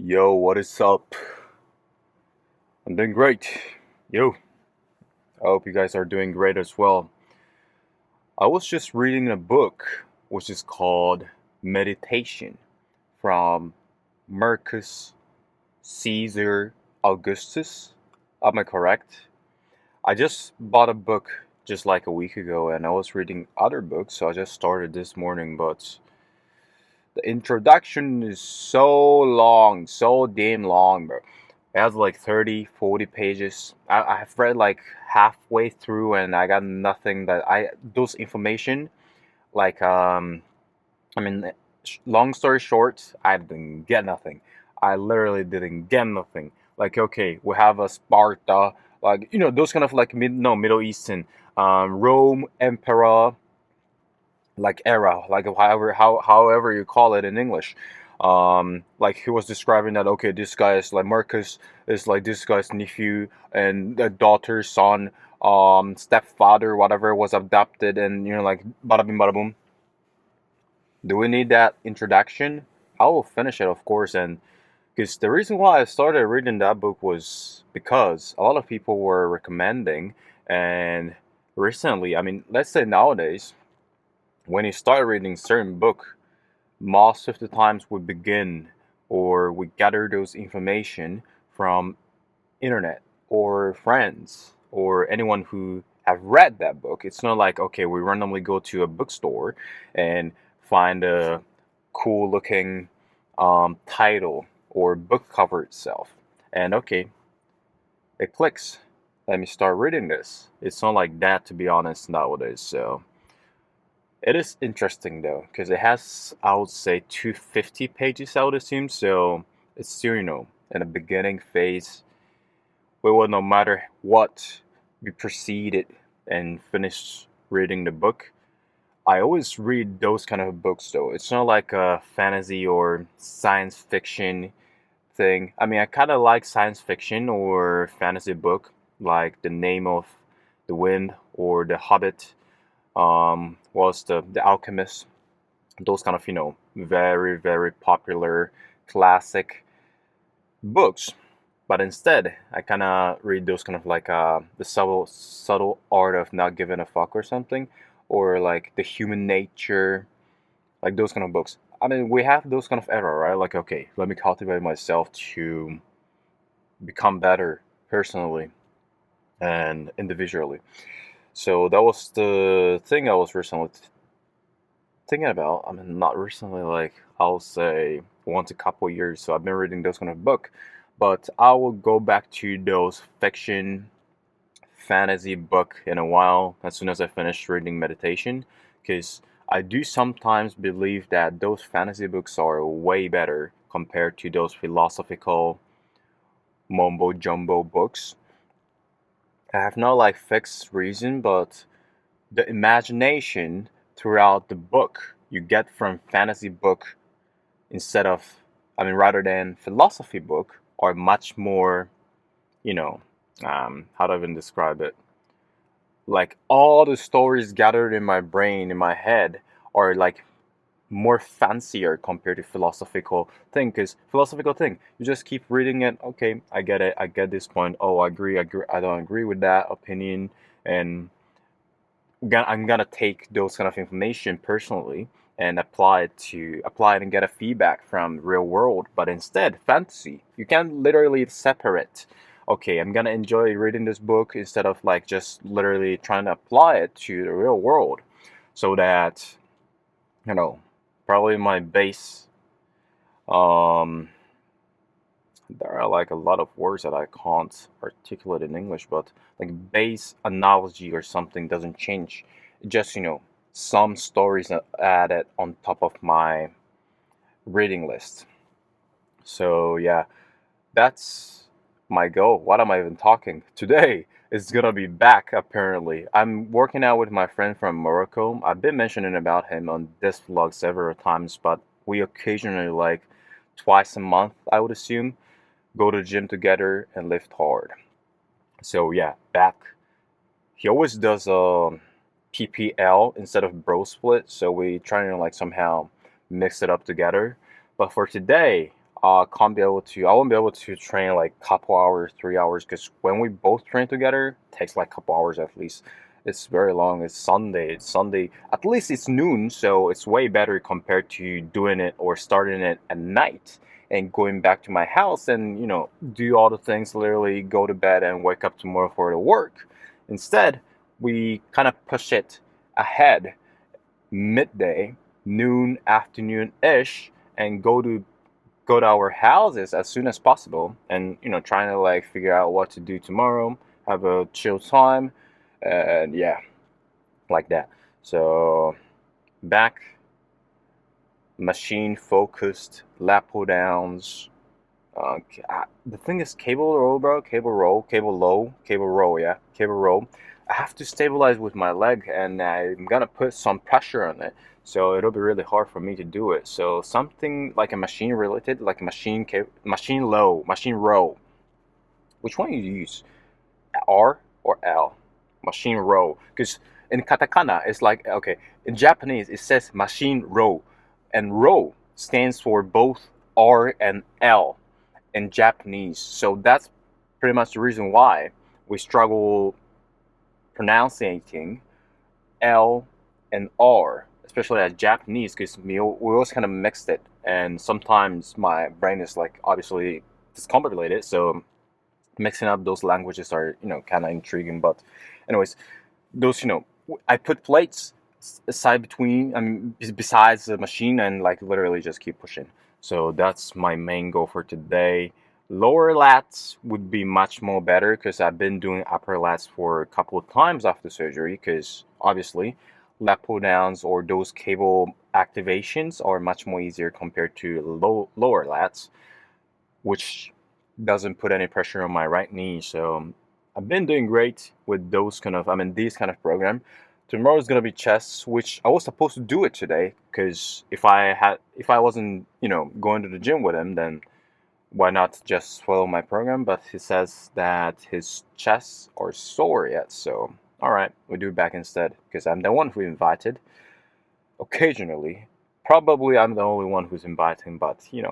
Yo, what is up? I'm doing great. Yo, I hope you guys are doing great as well. I was just reading a book which is called Meditation from Marcus Caesar Augustus. Am I correct? I just bought a book just like a week ago and I was reading other books, so I just started this morning, but the introduction is so long, so damn long, bro. It has like 30, 40 pages. I've read like halfway through and I got nothing those information, like, I mean, long story short, I didn't get nothing. I literally didn't get nothing. Like, okay, we have a Sparta, like, those kind of like Middle Eastern, Rome Emperor, like era, like however you call it in English. Like he was describing that, okay, this guy is like Marcus is like this guy's nephew and the daughter, son, stepfather, whatever, was adopted, and like bada bing bada boom. Do we need that introduction? I will finish it, of course, and because the reason why I started reading that book was because a lot of people were recommending, and recently, I mean, let's say nowadays, when you start reading certain book, most of the times we begin or we gather those information from internet or friends or anyone who have read that book. It's not like, okay, we randomly go to a bookstore and find a cool looking title or book cover itself, and okay, it clicks, let me start reading this. It's not like that, to be honest, nowadays. So it is interesting though, because it has, I would say, 250 pages, I would assume. So it's still, in a beginning phase. We will, no matter what, we proceeded and finished reading the book. I always read those kind of books though. It's not like a fantasy or science fiction thing. I mean, I kind of like science fiction or fantasy book, like The Name of the Wind or The Hobbit, was the Alchemist, those kind of, very, very popular classic books. But instead, I kind of read those kind of like the subtle art of not giving a fuck or something, or like the human nature, like those kind of books. I mean, we have those kind of era, right? Like, okay, let me cultivate myself to become better personally and individually. So that was the thing I was recently thinking about. I mean, not recently, like I'll say once a couple years. So I've been reading those kind of book, but I will go back to those fiction fantasy book in a while as soon as I finish reading meditation, because I do sometimes believe that those fantasy books are way better compared to those philosophical mumbo jumbo books. I have no like fixed reason, but the imagination throughout the book you get from fantasy book instead of, I mean, rather than philosophy book, are much more, you know, how do I even describe it? Like all the stories gathered in my brain, in my head, are like more fancier compared to philosophical thing. Because philosophical thing, you just keep reading it. Okay, I get it. I get this point. Oh, I agree. I agree. I don't agree with that opinion, and I'm gonna take those kind of information personally and apply it and get a feedback from real world. But instead, fantasy, you can literally separate. Okay, I'm gonna enjoy reading this book instead of like just literally trying to apply it to the real world, so that you know probably my base, um there are like a lot of words that I can't articulate in English, but like base analogy or something doesn't change. Just, some stories are added on top of my reading list. So yeah, that's my goal. What am I even talking? Today is gonna be back apparently. I'm working out with my friend from Morocco. I've been mentioning about him on this vlog several times, but we occasionally, like twice a month, I would assume, go to the gym together and lift hard. So yeah, back. He always does PPL instead of bro split, so we try to like somehow mix it up together. But for today, Can't be able to. I won't be able to train like couple hours, 3 hours, because when we both train together, it takes like couple hours at least. It's very long. It's Sunday. It's Sunday. At least it's noon, so it's way better compared to doing it or starting it at night and going back to my house and do all the things. Literally go to bed and wake up tomorrow for the work. Instead, we kind of push it ahead, midday, noon, afternoon ish, and go to our houses as soon as possible and trying to like figure out what to do tomorrow, have a chill time, and yeah, like that. So back, machine focused, lap pull downs. The thing is, cable roll, bro. Cable roll, cable low, cable roll. Yeah, cable roll. I have to stabilize with my leg, and I'm gonna put some pressure on it. So it'll be really hard for me to do it. So something like a machine related, like a machine low, machine row. Which one you use? R or L? Machine row. Because in katakana, it's like okay. In Japanese, it says machine row, and row stands for both R and L in Japanese. So that's pretty much the reason why we struggle pronouncing L and R, especially as Japanese, because we always kind of mixed it. And sometimes my brain is like obviously discombobulated, so mixing up those languages are kind of intriguing. But anyways, those I put plates side between besides the machine and like literally just keep pushing. So that's my main goal for today. Lower lats would be much more better because I've been doing upper lats for a couple of times after surgery, because obviously lat pull downs or those cable activations are much more easier compared to lower lats, which doesn't put any pressure on my right knee. So I've been doing great with these kind of program. Tomorrow is gonna be chest, which I was supposed to do it today, because if I wasn't going to the gym with him, then why not just follow my program? But he says that his chests are sore yet, so all right, we do it back instead, because I'm the one who invited. Occasionally, probably I'm the only one who's inviting, but we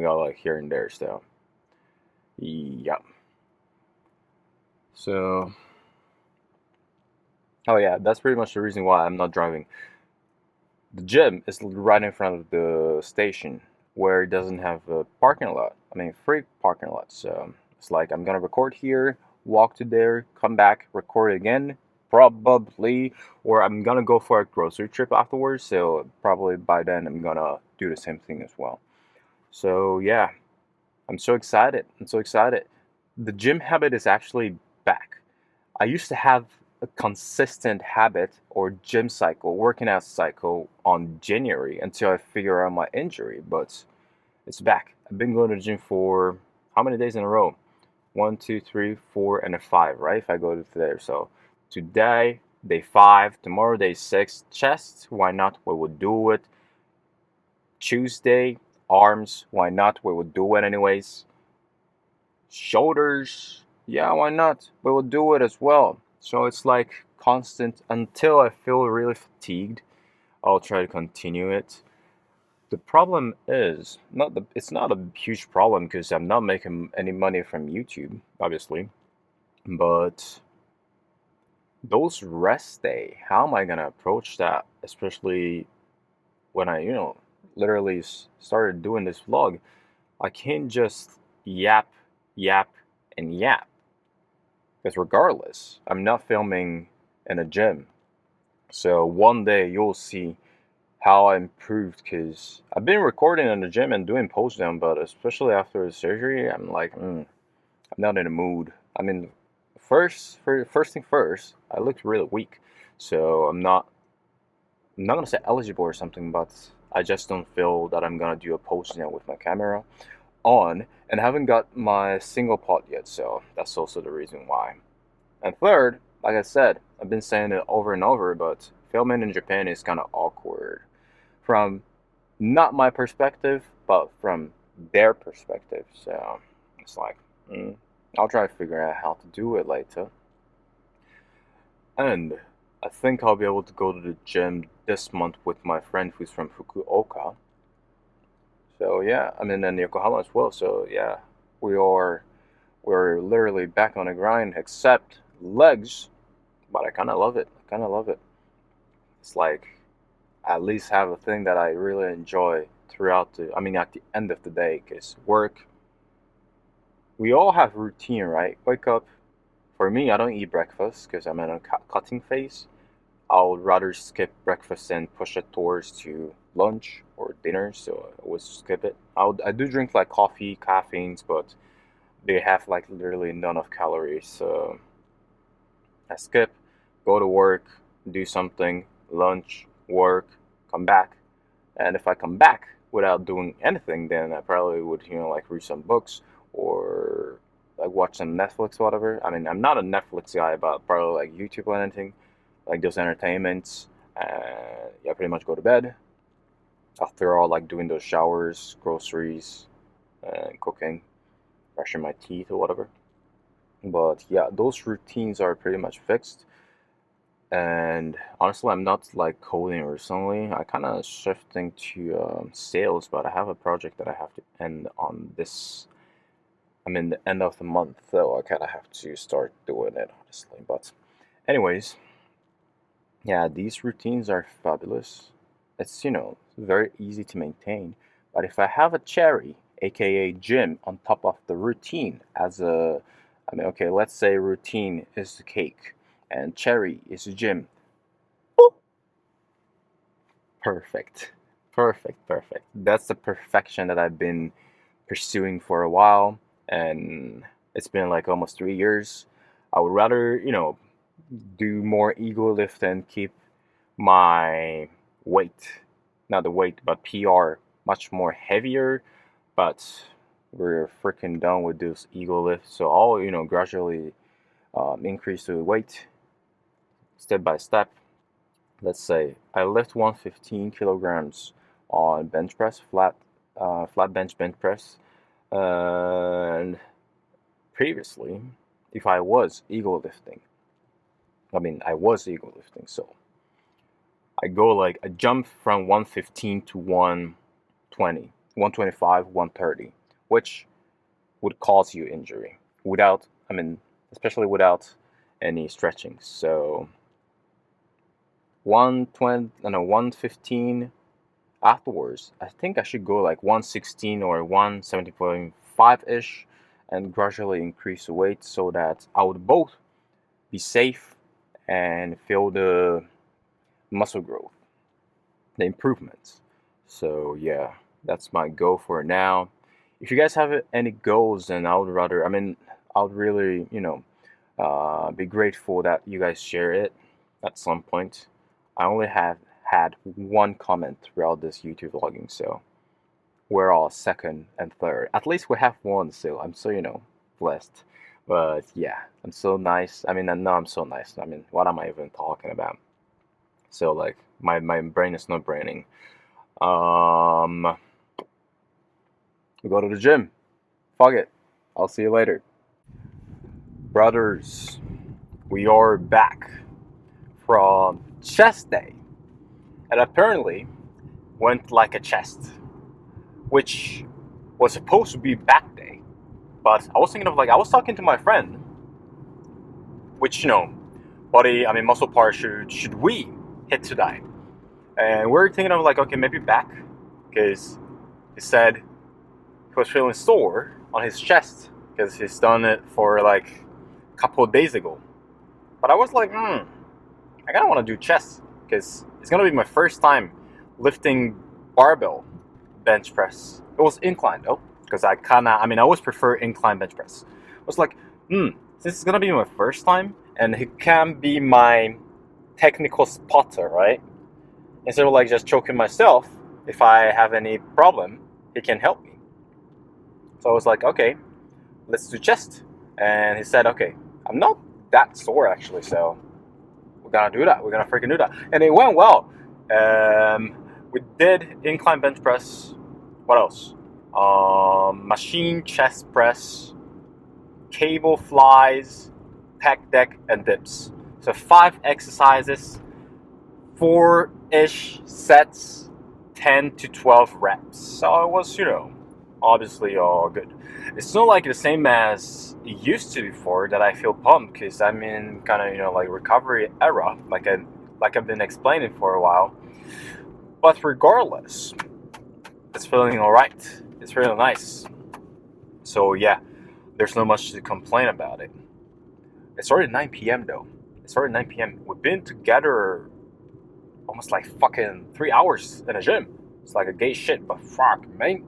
got like here and there, so yeah. So, oh yeah, that's pretty much the reason why I'm not driving. The gym is right in front of the station, where it doesn't have a parking lot. I mean, free parking lot. So it's like I'm gonna record here, walk to there, come back, record again, probably, or I'm gonna go for a grocery trip afterwards. So probably by then I'm gonna do the same thing as well. So yeah, I'm so excited. I'm so excited. The gym habit is actually back. I used to have a consistent habit or gym cycle, working out cycle on January until I figure out my injury, but it's back. I've been going to the gym for how many days in a row? One, two, three, four, and a five, right? If I go to there. So today, day five, tomorrow, day six, chest, why not? We will do it. Tuesday, arms, why not? We will do it anyways. Shoulders, yeah, why not? We will do it as well. So it's like constant until I feel really fatigued. I'll try to continue it. The problem is it's not a huge problem because I'm not making any money from YouTube, obviously. But those rest day, how am I gonna approach that? Especially when I, literally started doing this vlog. I can't just yap, yap, and yap. Because regardless, I'm not filming in a gym. So one day you'll see how I improved, because I've been recording in the gym and doing post down, but especially after the surgery, I'm like, I'm not in a mood. I mean, first thing first, I looked really weak. So I'm not gonna say eligible or something, but I just don't feel that I'm gonna do a post now with my camera on, and I haven't got my single pot yet, so that's also the reason why. And third, like I said, I've been saying it over and over, but filming in Japan is kind of awkward. From not my perspective, but from their perspective. So it's like, I'll try to figure out how to do it later. And I think I'll be able to go to the gym this month with my friend who's from Fukuoka. So yeah, I'm in Yokohama as well. So yeah, we are we're literally back on the grind, except legs. But I kind of love it. I kind of love it. It's like at least have a thing that I really enjoy throughout the. I mean, at the end of the day, because work. We all have routine, right? Wake up. For me, I don't eat breakfast because I'm in a cutting phase. I would rather skip breakfast and push it towards to lunch or dinner, so I would skip it. I do drink like coffee, caffeines, but they have like literally none of calories. So I skip, go to work, do something, lunch, work, come back. And if I come back without doing anything, then I probably would, like read some books or like watch some Netflix or whatever. I mean, I'm not a Netflix guy, but probably like YouTube or anything, like those entertainments. Yeah, pretty much go to bed. After all, like doing those showers, groceries, cooking, brushing my teeth or whatever. But yeah, those routines are pretty much fixed. And honestly, I'm not like coding recently. I kind of shifting to sales, but I have a project that I have to end on this. I'm in the end of the month, so I kind of have to start doing it, honestly. But, anyways, yeah, these routines are fabulous. It's, very easy to maintain. But if I have a cherry, aka gym, on top of the routine I mean, okay, let's say routine is the cake and cherry is the gym. Perfect. Perfect. Perfect. That's the perfection that I've been pursuing for a while. And it's been like almost 3 years. I would rather, do more ego lift and keep my weight, not the weight, but PR much more heavier. But we're freaking done with this ego lift. So I'll, gradually increase the weight step by step. Let's say I lift 115 kilograms on bench press, flat bench press, and previously, if I was ego lifting, I was ego lifting, so I go like a jump from 115 to 120, 125, 130, which would cause you injury without, especially without any stretching. So 120, no, 115. Afterwards, I think I should go like 116 or 170.5 ish and gradually increase the weight so that I would both be safe and feel the muscle growth, the improvements. So, yeah, that's my goal for now. If you guys have any goals, then I would rather, I would really, be grateful that you guys share it at some point. I only have had one comment throughout this YouTube vlogging, so we're all second and third. At least we have one, so I'm so, blessed. But yeah, I'm so nice. I know I'm so nice. What am I even talking about? So like my brain is not braining. We go to the gym. Fuck it. I'll see you later. Brothers, we are back from chest day. And apparently went like a chest, which was supposed to be back day. But I was thinking of I was talking to my friend, which, body, muscle part should we hit today? And we're thinking of okay, maybe back, because he said he was feeling sore on his chest because he's done it for a couple of days ago. But I was like, I kind of want to do chest because it's going to be my first time lifting barbell bench press. It was inclined though, because I always prefer incline bench press. I was like, since it's gonna be my first time, and he can be my technical spotter, right? Instead of just choking myself, if I have any problem, he can help me. So I was like, okay, let's do chest. And he said, okay, I'm not that sore actually, so we're gonna do that. We're gonna freaking do that. And it went well. We did incline bench press. What else? Machine chest press, cable flies, pec deck, and dips. So 5 exercises, 4-ish sets, 10 to 12 reps. So it was, obviously all good. It's not like the same as it used to before that I feel pumped because I'm in kind of, like recovery era, like I've been explaining for a while. But regardless, it's feeling all right. It's really nice. So yeah, there's not much to complain about it. It started at 9 p.m. though. It started at 9 p.m. We've been together almost like fucking 3 hours in a gym. It's like a gay shit, but fuck, man.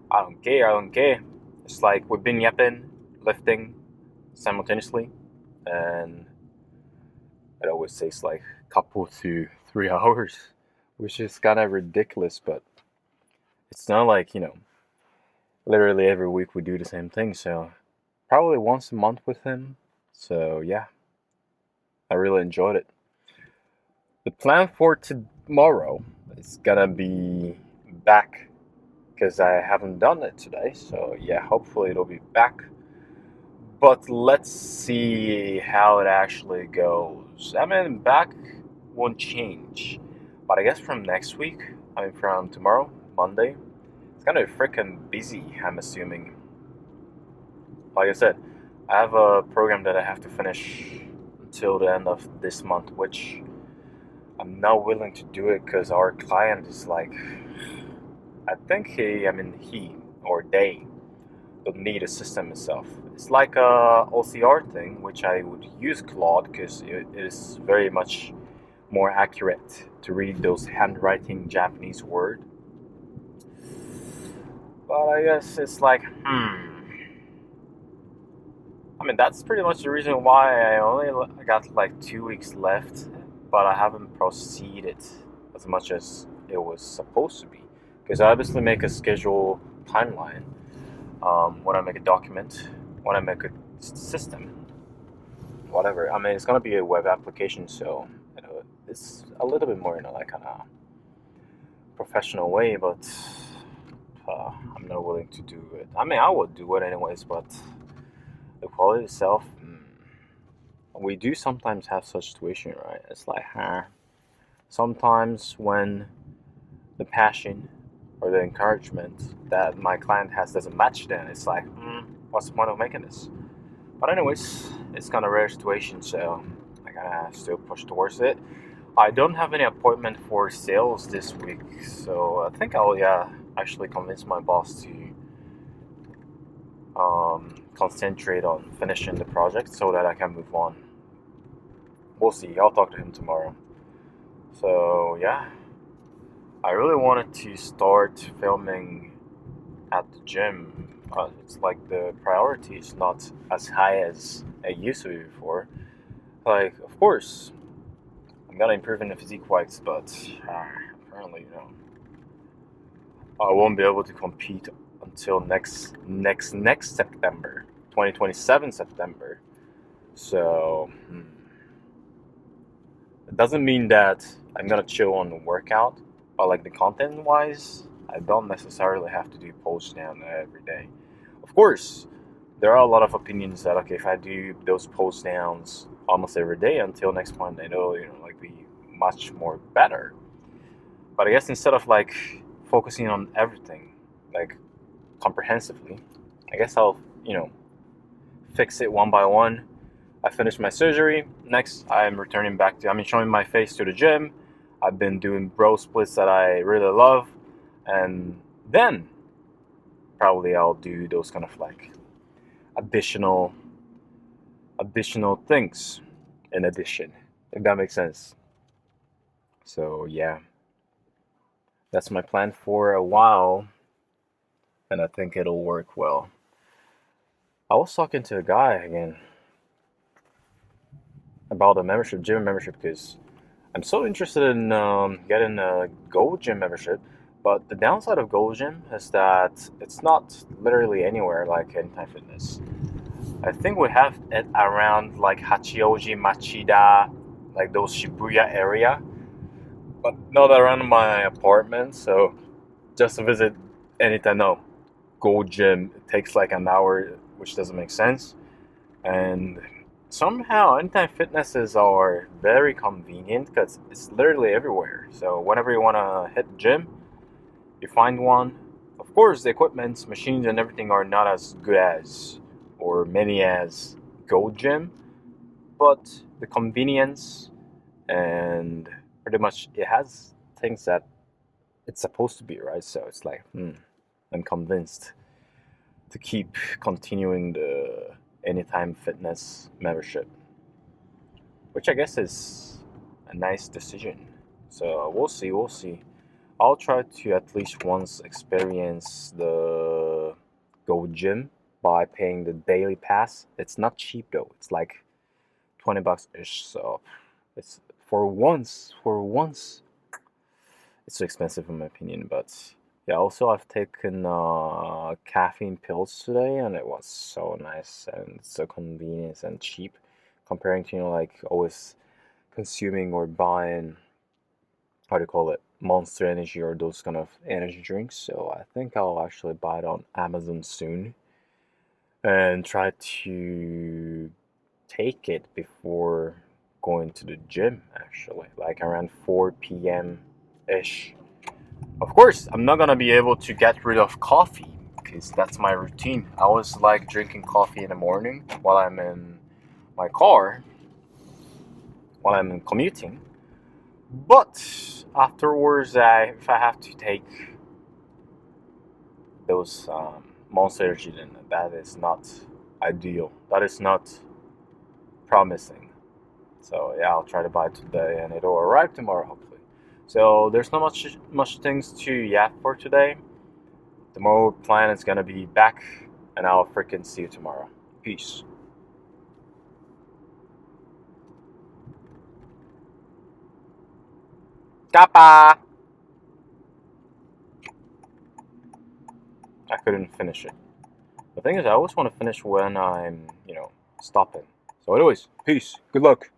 I don't care, I don't care. It's like we've been yapping, lifting simultaneously, and it always takes like a couple to 3 hours, which is kind of ridiculous, but it's not like, literally every week we do the same thing, so probably once a month with him. So yeah, I really enjoyed it. The plan for tomorrow is gonna be back because I haven't done it today. So yeah, hopefully it'll be back. But let's see how it actually goes. I mean, back won't change, but I guess from next week, I mean from tomorrow, Monday, it's gonna be freaking busy. I'm assuming. Like I said, I have a program that I have to finish until the end of this month, which I'm not willing to do it because our client is like, I think he or they don't need a system itself. It's like a OCR thing, which I would use Claude because it is very much more accurate to read those handwriting Japanese words. But I guess it's like, I mean, that's pretty much the reason why I got like 2 weeks left, but I haven't proceeded as much as it was supposed to be. Because I obviously make a schedule timeline when I make a document, when I make a system, whatever. I mean, it's gonna be a web application, so it's a little bit more, like kind of professional way, but I'm not willing to do it. I mean, I would do it anyways, but the quality itself, we do sometimes have such situation, right? It's like, sometimes when the passion or the encouragement that my client has doesn't match, then it's like, what's the point of making this? But anyways, it's kind of rare situation, so I gotta still push towards it. I don't have any appointment for sales this week, so I think I'll actually convince my boss to concentrate on finishing the project so that I can move on. We'll see. I'll talk to him tomorrow. So yeah, I really wanted to start filming at the gym. It's like the priority is not as high as it used to be before. Like, of course, I'm gonna improve in the physique wise, but apparently, I won't be able to compete until next September, 2027 September. So it doesn't mean that I'm gonna chill on the workout, but like the content wise, I don't necessarily have to do post down every day. Of course, there are a lot of opinions that okay, if I do those post downs almost every day until next month, it'll like be much more better. But I guess instead of like focusing on everything like comprehensively, I guess I'll fix it one by one. I finished my surgery. Next, I'm returning back to, showing my face to the gym. I've been doing bro splits that I really love. And then probably I'll do those kind of like additional things in addition, if that makes sense. So yeah, that's my plan for a while, and I think it'll work well. I was talking to a guy again about a membership, gym membership, because I'm so interested in getting a Gold Gym membership. But the downside of Gold Gym is that it's not literally anywhere like Anytime Fitness. I think we have it around like Hachioji, Machida, like those Shibuya area, but not around my apartment. So just to visit Anytime, no, Gold Gym, it takes like an hour, which doesn't make sense. And somehow Anytime Fitnesses are very convenient because it's literally everywhere. So whenever you want to hit the gym, You find one. Of course, the equipment, machines, and everything are not as good as or many as Gold Gym, but the convenience and pretty much it has things that it's supposed to be, right? So it's like, I'm convinced to keep continuing the Anytime Fitness membership, which I guess is a nice decision. So we'll see, we'll see. I'll try to at least once experience the Go Gym by paying the daily pass. It's not cheap though. It's like 20 bucks ish. So it's for once, it's too expensive in my opinion. But yeah, also I've taken caffeine pills today, and it was so nice and so convenient and cheap, comparing to like always consuming or buying, how do you call it, Monster Energy or those kind of energy drinks. So I think I'll actually buy it on Amazon soon and try to take it before going to the gym, actually, like around 4 p.m. ish. Of course, I'm not gonna be able to get rid of coffee because that's my routine. I always like drinking coffee in the morning while I'm in my car, while I'm commuting. But afterwards, if I have to take those Monster Energy, then that is not ideal. That is not promising. So yeah, I'll try to buy it today, and it'll arrive tomorrow, hopefully. So there's not much things to yap for today. Tomorrow plan is gonna be back, and I'll freaking see you tomorrow. Peace. Kappa. I couldn't finish it. The thing is, I always want to finish when I'm, stopping. So anyways, peace. Good luck.